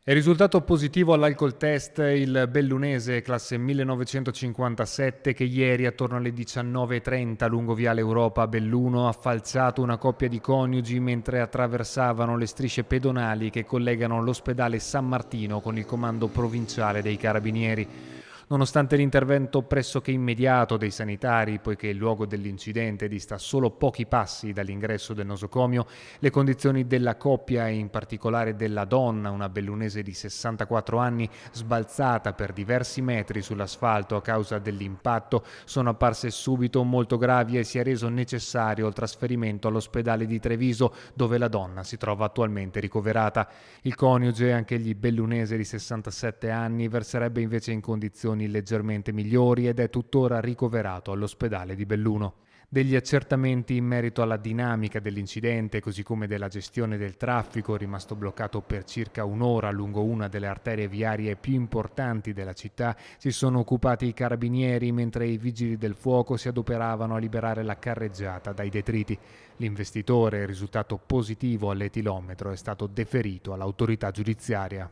È risultato positivo all'alcol test il bellunese classe 1957 che ieri attorno alle 19:30 lungo Viale Europa a Belluno ha falciato una coppia di coniugi mentre attraversavano le strisce pedonali che collegano l'ospedale San Martino con il comando provinciale dei Carabinieri. Nonostante l'intervento pressoché immediato dei sanitari, poiché il luogo dell'incidente dista solo pochi passi dall'ingresso del nosocomio, le condizioni della coppia e in particolare della donna, una bellunese di 64 anni, sbalzata per diversi metri sull'asfalto a causa dell'impatto, sono apparse subito molto gravi e si è reso necessario il trasferimento all'ospedale di Treviso, dove la donna si trova attualmente ricoverata. Il coniuge, anch'egli bellunese di 67 anni, verserebbe invece in condizioni leggermente migliori ed è tuttora ricoverato all'ospedale di Belluno. Degli accertamenti in merito alla dinamica dell'incidente, così come della gestione del traffico, rimasto bloccato per circa un'ora lungo una delle arterie viarie più importanti della città, si sono occupati i carabinieri mentre i vigili del fuoco si adoperavano a liberare la carreggiata dai detriti. L'investitore, risultato positivo all'etilometro, è stato deferito all'autorità giudiziaria.